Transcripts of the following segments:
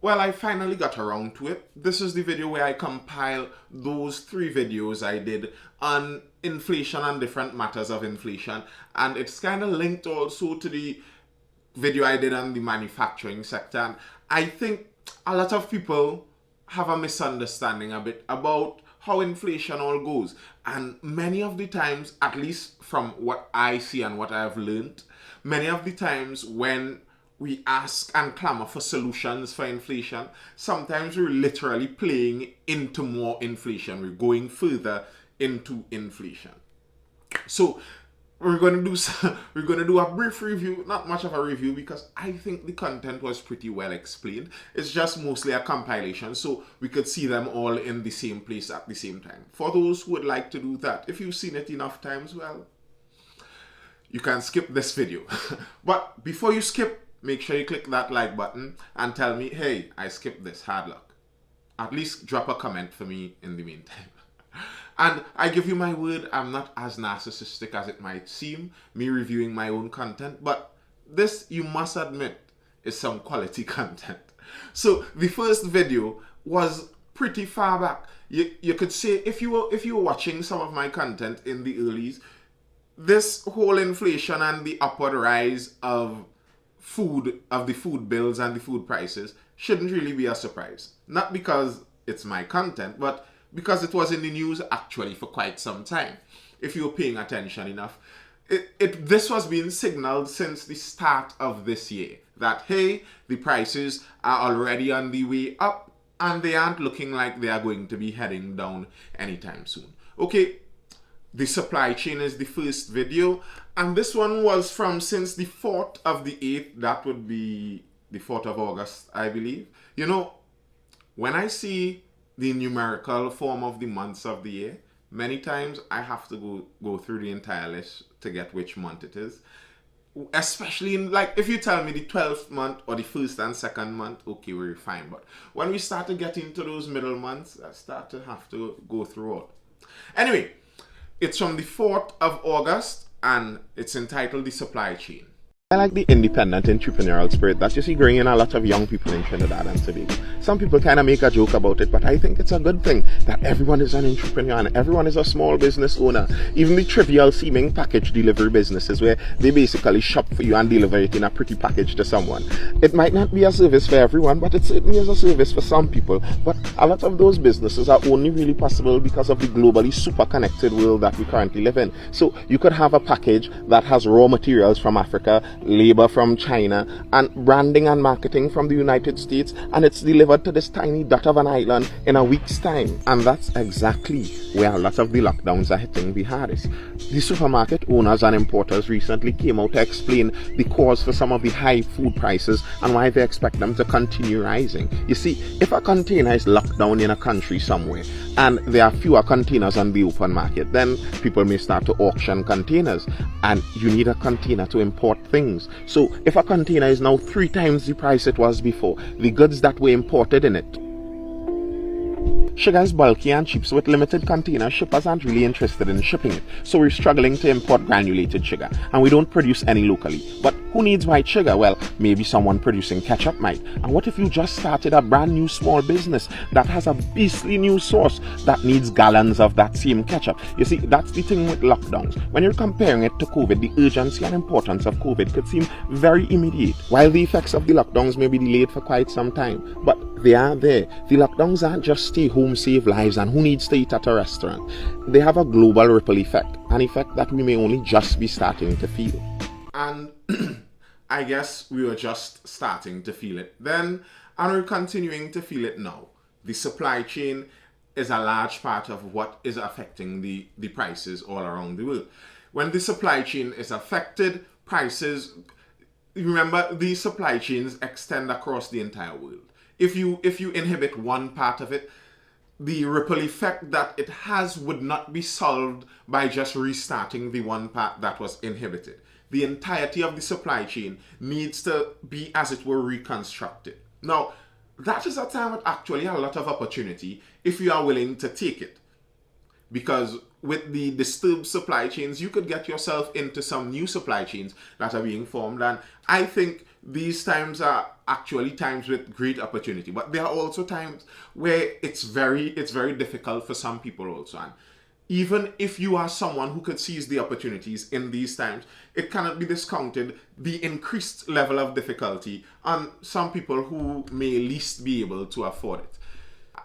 Well, I finally got around to it. This is the video where I compile those 3 videos I did on inflation and different matters of inflation. And it's kind of linked also to the video I did on the manufacturing sector. And I think a lot of people have a misunderstanding a bit about how inflation all goes. And many of the times, at least from what I see and what I have learned, many of the times when we ask and clamor for solutions for inflation, sometimes we're literally playing into more inflation. We're going further into inflation. So we're going to do a brief review, not much of a review because I think the content was pretty well explained. It's just mostly a compilation, so we could see them all in the same place at the same time. For those who would like to do that, if you've seen it enough times, well, you can skip this video. But before you skip, make sure you click that like button and tell me, hey, I skipped this, hard luck. At least drop a comment for me in the meantime. And I give you my word, I'm not as narcissistic as it might seem, me reviewing my own content, but this, you must admit, is some quality content. So the first video was pretty far back. You could say, if you were watching some of my content in the earlies, this whole inflation and the upward rise of the food bills and the food prices shouldn't really be a surprise. Not because it's my content, but because it was in the news actually for quite some time. If you were paying attention enough, this was being signaled since the start of this year that, hey, the prices are already on the way up and they aren't looking like they are going to be heading down anytime soon. Okay, the supply chain is the first video, and this one was from since the 4th of the 8th, that would be the 4th of August, I believe. You know, when I see the numerical form of the months of the year, many times I have to go through the entire list to get which month it is. Especially in, like, if you tell me the 12th month or the first and second month, okay, we're fine. But when we start to get into those middle months, I start to have to go through all. Anyway, it's from the 4th of August and it's entitled The Supply Chain. I like the independent entrepreneurial spirit that you see growing in a lot of young people in Trinidad and Tobago. Some people kind of make a joke about it, but I think it's a good thing that everyone is an entrepreneur and everyone is a small business owner. Even the trivial seeming package delivery businesses where they basically shop for you and deliver it in a pretty package to someone. It might not be a service for everyone, but it certainly is a service for some people. But a lot of those businesses are only really possible because of the globally super connected world that we currently live in. So you could have a package that has raw materials from Africa, labor from China, and branding and marketing from the United States, and it's delivered to this tiny dot of an island in a week's time. And that's exactly where a lot of the lockdowns are hitting the hardest. The supermarket owners and importers recently came out to explain the cause for some of the high food prices and why they expect them to continue rising. You see, if a container is locked down in a country somewhere and there are fewer containers on the open market, then people may start to auction containers, and you need a container to import things. So if a container is now 3 times the price it was before, the goods that were imported in it. Sugar is bulky and cheap, so with limited containers, shippers aren't really interested in shipping it. So we're struggling to import granulated sugar, and we don't produce any locally. But who needs white sugar? Well, maybe someone producing ketchup might. And what if you just started a brand new small business that has a beastly new source that needs gallons of that same ketchup? You see, that's the thing with lockdowns. When you're comparing it to COVID, the urgency and importance of COVID could seem very immediate, while the effects of the lockdowns may be delayed for quite some time. But they are there. The lockdowns aren't just stay home, save lives, and who needs to eat at a restaurant. They have a global ripple effect, an effect that we may only just be starting to feel. And I guess we were just starting to feel it then, and we're continuing to feel it now. The supply chain is a large part of what is affecting the prices all around the world. When the supply chain is affected, prices, remember, these supply chains extend across the entire world. If you inhibit one part of it, the ripple effect that it has would not be solved by just restarting the one part that was inhibited. The entirety of the supply chain needs to be, as it were, reconstructed. Now, that is a time with actually a lot of opportunity if you are willing to take it. Because with the disturbed supply chains, you could get yourself into some new supply chains that are being formed. And I think these times are actually times with great opportunity, but there are also times where it's very difficult for some people also. And even if you are someone who could seize the opportunities in these times, it cannot be discounted the increased level of difficulty on some people who may least be able to afford it.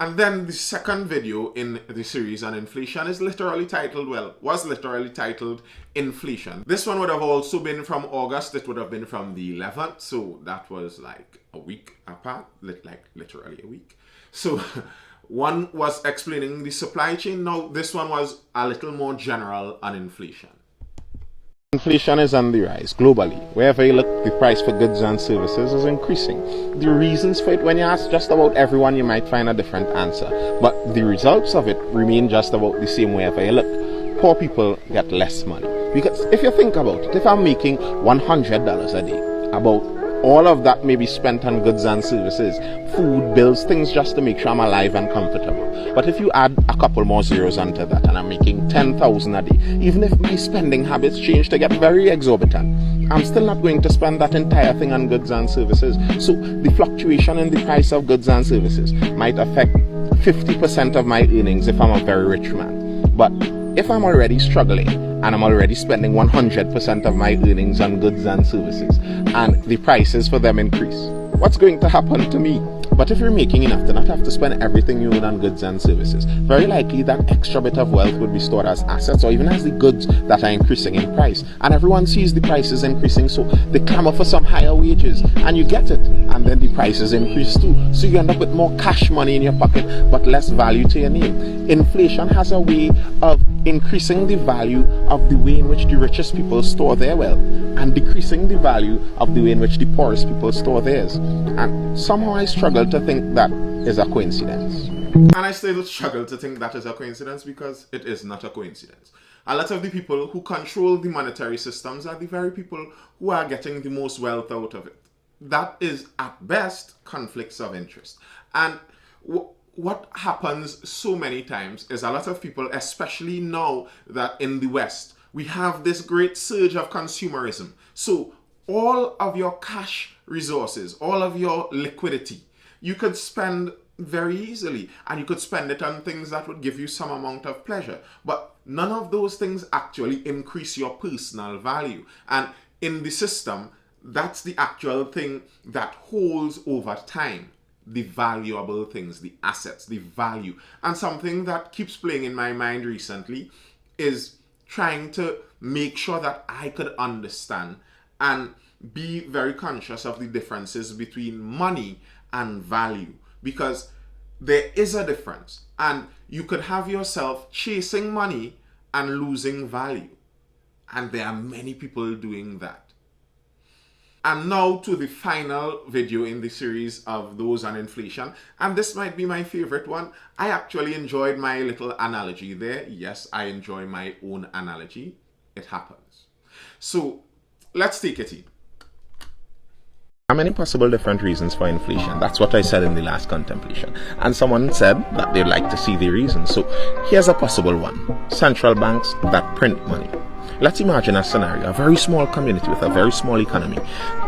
And then the second video in the series on inflation was literally titled Inflation. This one would have also been from August. It would have been from the 11th. So that was like a week apart, like literally a week. So one was explaining the supply chain. Now this one was a little more general on inflation. Inflation is on the rise globally. Wherever you look, the price for goods and services is increasing. The reasons for it, when you ask just about everyone, you might find a different answer. But the results of it remain just about the same wherever you look. Poor people get less money. Because if you think about it, if I'm making $100 a day, about all of that may be spent on goods and services, food, bills, things just to make sure I'm alive and comfortable. But if you add a couple more zeros onto that and I'm making $10,000 a day, even if my spending habits change to get very exorbitant, I'm still not going to spend that entire thing on goods and services. So the fluctuation in the price of goods and services might affect 50% of my earnings if I'm a very rich man. But if I'm already struggling and I'm already spending 100% of my earnings on goods and services and the prices for them increase, what's going to happen to me? But if you're making enough to not have to spend everything you own on goods and services, very likely that extra bit of wealth would be stored as assets or even as the goods that are increasing in price. And everyone sees the prices increasing, so they clamor for some higher wages, and you get it. And then the prices increase too. So you end up with more cash money in your pocket, but less value to your name. Inflation has a way of increasing the value of the way in which the richest people store their wealth and decreasing the value of the way in which the poorest people store theirs. And somehow I struggle to think that is a coincidence. And I still struggle to think that is a coincidence because it is not a coincidence. A lot of the people who control the monetary systems are the very people who are getting the most wealth out of it. That is, at best, conflicts of interest. And what happens so many times is a lot of people, especially now that in the West, we have this great surge of consumerism. So all of your cash resources, all of your liquidity, you could spend very easily, and you could spend it on things that would give you some amount of pleasure. But none of those things actually increase your personal value. And in the system, that's the actual thing that holds over time the valuable things, the assets, the value. And something that keeps playing in my mind recently is trying to make sure that I could understand and be very conscious of the differences between money and value, because there is a difference, and you could have yourself chasing money and losing value, and there are many people doing that. And now to the final video in the series of those on inflation, and this might be my favorite one. I actually enjoyed my little analogy there. Yes, I enjoy my own analogy. It happens. So let's take it in. There are many possible different reasons for inflation. That's what I said in the last contemplation. And someone said that they'd like to see the reasons. So here's a possible one. Central banks that print money. Let's imagine a scenario, a very small community with a very small economy.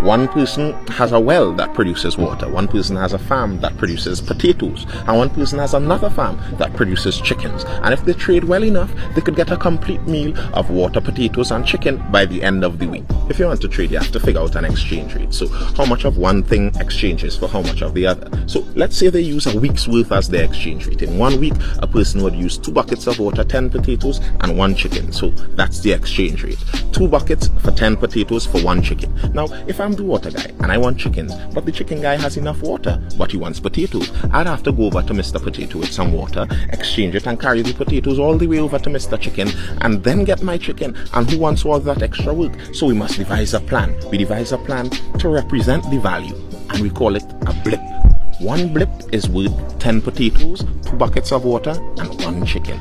One person has a well that produces water, one person has a farm that produces potatoes, and one person has another farm that produces chickens. And if they trade well enough, they could get a complete meal of water, potatoes, and chicken by the end of the week. If you want to trade, you have to figure out an exchange rate. So how much of one thing exchanges for how much of the other. So let's say they use a week's worth as their exchange rate. In 1 week, a person would use 2 buckets of water, 10 potatoes, and 1 chicken. So that's the exchange rate. 2 buckets for 10 potatoes for 1 chicken. Now, if I'm the water guy and I want chickens, but the chicken guy has enough water, but he wants potatoes, I'd have to go over to Mr. Potato with some water, exchange it, and carry the potatoes all the way over to Mr. Chicken, and then get my chicken. And who wants all that extra work? So we must devise a plan. We devise a plan to represent the value, and we call it a blip. 1 blip is worth 10 potatoes, 2 buckets of water, and 1 chicken.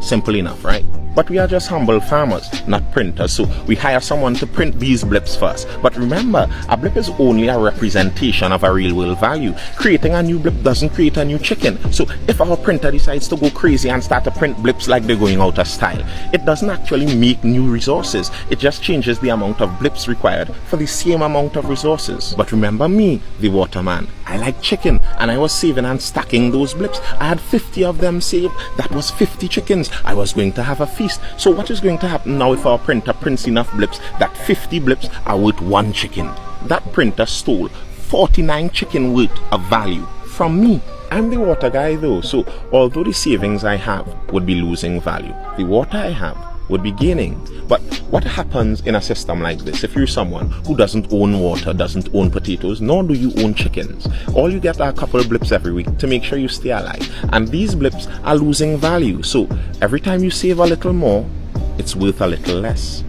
Simple enough, right? But we are just humble farmers, not printers. So we hire someone to print these blips first. But remember, a blip is only a representation of a real world value. Creating a new blip doesn't create a new chicken. So if our printer decides to go crazy and start to print blips like they're going out of style, it doesn't actually make new resources. It just changes the amount of blips required for the same amount of resources. But remember me, the waterman. I like chicken, and I was saving and stacking those blips. I had 50 of them saved. That was 50 chickens. I was going to have a feast. So what is going to happen now if our printer prints enough blips that 50 blips are worth 1 chicken? That printer stole 49 chicken worth of value from me. I'm the water guy though, so although the savings I have would be losing value, the water I have would be gaining. But what happens in a system like this if you're someone who doesn't own water, doesn't own potatoes, nor do you own chickens? All you get are a couple of blips every week to make sure you stay alive. And these blips are losing value. So every time you save a little more, it's worth a little less.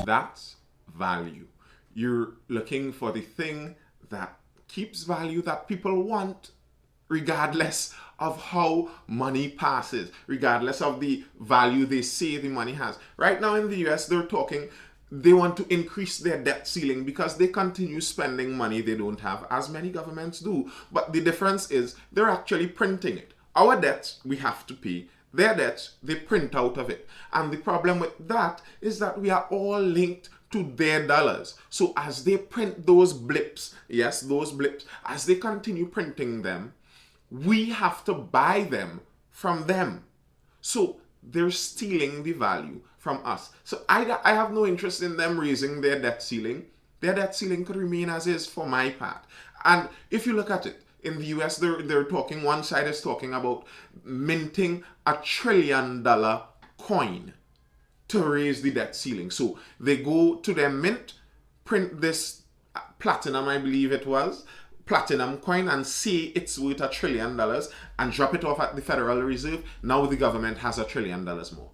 That's value. You're looking for the thing that keeps value, that people want, regardless of how money passes, regardless of the value they say the money has. Right now in the US, they want to increase their debt ceiling because they continue spending money they don't have, as many governments do. But the difference is they're actually printing it. Our debts, we have to pay. Their debts, they print out of it. And the problem with that is that we are all linked to their dollars. So as they print those blips, yes, those blips, as they continue printing them, we have to buy them from them. So they're stealing the value from us. So I have no interest in them raising their debt ceiling. Their debt ceiling could remain as is for my part. And if you look at it, in the US, they're talking, one side is talking about minting $1 trillion coin to raise the debt ceiling. So they go to their mint, print this platinum, I believe it was, platinum coin, and say it's worth $1 trillion and drop it off at the Federal Reserve. Now the government has $1 trillion more.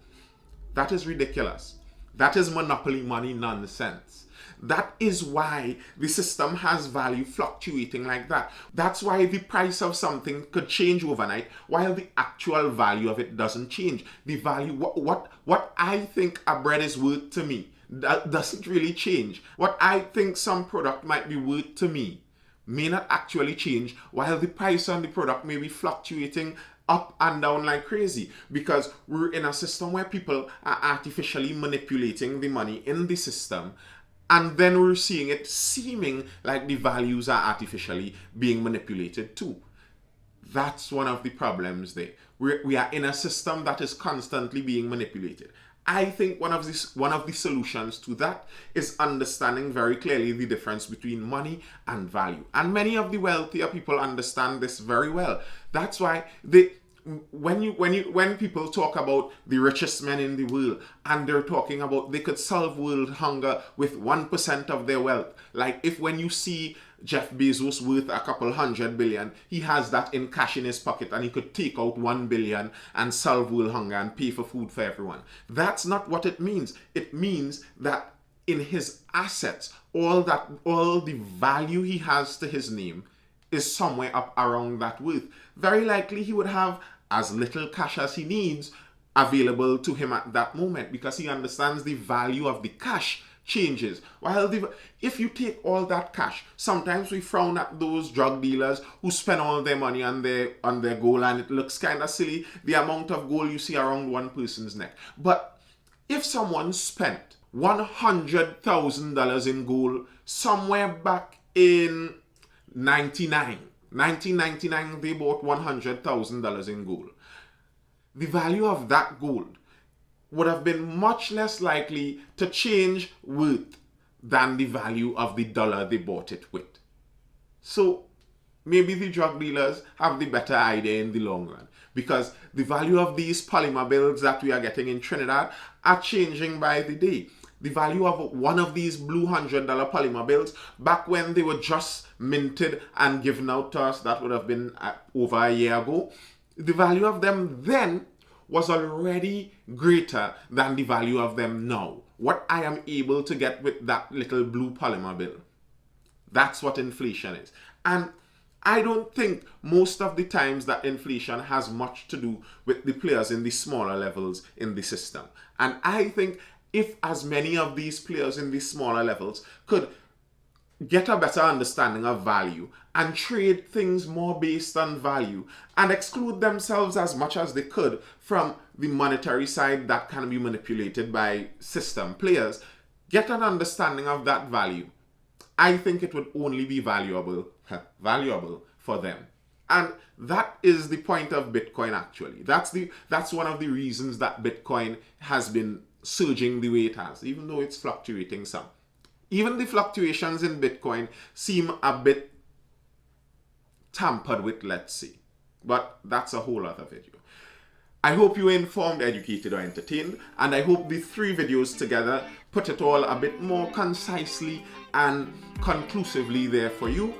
That is ridiculous. That is monopoly money nonsense. That is why the system has value fluctuating like that. That's why the price of something could change overnight while the actual value of it doesn't change. The value, what I think a bread is worth to me, that doesn't really change. What I think some product might be worth to me may not actually change, while the price on the product may be fluctuating up and down like crazy, because we're in a system where people are artificially manipulating the money in the system, and then we're seeing it seeming like the values are artificially being manipulated too. That's one of the problems there. We are in a system that is constantly being manipulated. I think one of the solutions to that is understanding very clearly the difference between money and value. And many of the wealthier people understand this very well. That's why when people talk about the richest men in the world, and they're talking about they could solve world hunger with 1% of their wealth. Like when you see Jeff Bezos worth a couple $100 billion, he has that in cash in his pocket and he could take out $1 billion and solve world hunger and pay for food for everyone. That's not what it means. It means that in his assets, all the value he has to his name is somewhere up around that worth. Very likely he would have as little cash as he needs available to him at that moment, because he understands the value of the cash changes. While if you take all that cash, sometimes we frown at those drug dealers who spend all their money on their gold, and it looks kind of silly, the amount of gold you see around one person's neck. But if someone spent $100,000 in gold somewhere back in 1999, they bought $100,000 in gold. The value of that gold would have been much less likely to change worth than the value of the dollar they bought it with. So maybe the drug dealers have the better idea in the long run, because the value of these polymer bills that we are getting in Trinidad are changing by the day. The value of one of these blue $100 polymer bills, back when they were just minted and given out to us, that would have been over a year ago, the value of them then was already greater than the value of them now. What I am able to get with that little blue polymer bill. That's what inflation is. And I don't think most of the times that inflation has much to do with the players in the smaller levels in the system. And I think if as many of these players in the smaller levels could get a better understanding of value and trade things more based on value and exclude themselves as much as they could from the monetary side that can be manipulated by system players, get an understanding of that value, I think it would only be valuable for them. And that is the point of Bitcoin actually. That's one of the reasons that Bitcoin has been surging the way it has, even though it's fluctuating some. Even the fluctuations in Bitcoin seem a bit tampered with, let's say. But that's a whole other video. I hope you were informed, educated, or entertained, and I hope the 3 videos together put it all a bit more concisely and conclusively there for you.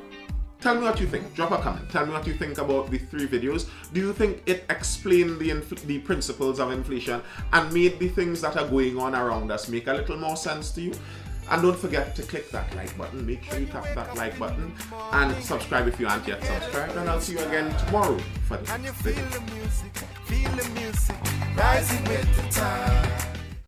Tell me what you think. Drop a comment. Tell me what you think about the 3 videos. Do you think it explained the principles of inflation and made the things that are going on around us make a little more sense to you? And don't forget to click that like button. Make sure you tap that like button and subscribe if you aren't yet subscribed. And I'll see you again tomorrow for the next video. Feel the music, rising with the time.